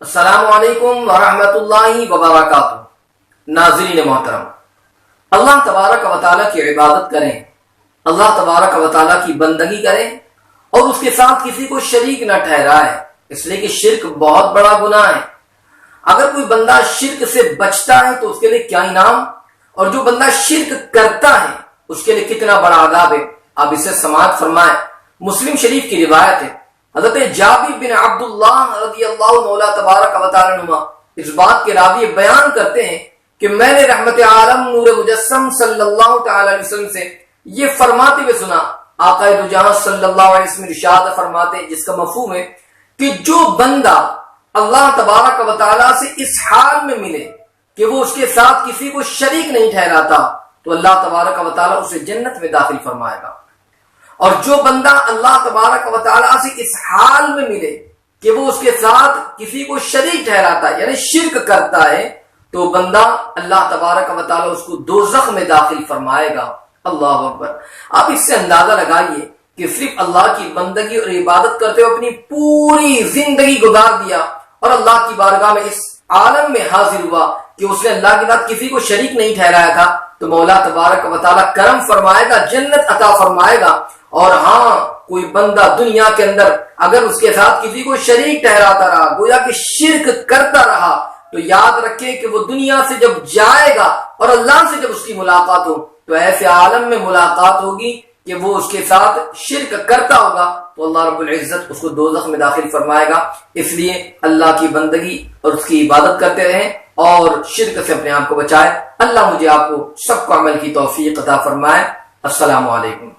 السلام علیکم ورحمۃ اللہ وبرکاتہ۔ ناظرین محترم، اللہ تبارک و تعالیٰ کی عبادت کریں، اللہ تبارک و تعالیٰ کی بندگی کریں اور اس کے ساتھ کسی کو شریک نہ ٹھہرائے، اس لیے کہ شرک بہت بڑا گناہ ہے۔ اگر کوئی بندہ شرک سے بچتا ہے تو اس کے لیے کیا انعام، اور جو بندہ شرک کرتا ہے اس کے لیے کتنا بڑا عذاب ہے۔ آپ اسے سماعت فرمائیں۔ مسلم شریف کی روایت ہے، حضرت جابر بن عبداللہ رضی اللہ مولا تبارک و تعالی عنہ اس بات کے راوی بیان کرتے ہیں کہ میں نے رحمت عالم نور مجسم صلی اللہ تعالی علیہ وسلم سے یہ فرماتے ہوئے سنا، آقا دو جہاں صلی اللہ علیہ وسلم ارشاد فرماتے ہیں، جس کا مفہوم ہے کہ جو بندہ اللہ تبارک و تعالی سے اس حال میں ملے کہ وہ اس کے ساتھ کسی کو شریک نہیں ٹھہراتا تو اللہ تبارک و تعالی اسے جنت میں داخل فرمائے گا، اور جو بندہ اللہ تبارک و تعالی سے اس حال میں ملے کہ وہ اس کے ساتھ کسی کو شریک ٹھہراتا ہے یعنی شرک کرتا ہے تو بندہ اللہ تبارک و تعالی اس کو دوزخ میں داخل فرمائے گا۔ اللہ اکبر۔ آپ اس سے اندازہ لگائیے کہ صرف اللہ کی بندگی اور عبادت کرتے ہوئے اپنی پوری زندگی گزار دیا اور اللہ کی بارگاہ میں اس عالم میں حاضر ہوا کہ اس نے اللہ کے ساتھ کسی کو شریک نہیں ٹھہرایا تھا تو مولا تبارک و تعالی کرم فرمائے گا، جنت عطا فرمائے گا۔ اور ہاں، کوئی بندہ دنیا کے اندر اگر اس کے ساتھ کسی کو شریک ٹھہراتا رہا، گویا کہ شرک کرتا رہا، تو یاد رکھے کہ وہ دنیا سے جب جائے گا اور اللہ سے جب اس کی ملاقات ہو تو ایسے عالم میں ملاقات ہوگی کہ وہ اس کے ساتھ شرک کرتا ہوگا تو اللہ رب العزت اس کو دوزخ میں داخل فرمائے گا۔ اس لیے اللہ کی بندگی اور اس کی عبادت کرتے رہیں اور شرک سے اپنے آپ کو بچائے۔ اللہ مجھے آپ کو سب کو عمل کی توفیق عطا فرمائے۔ السلام علیکم۔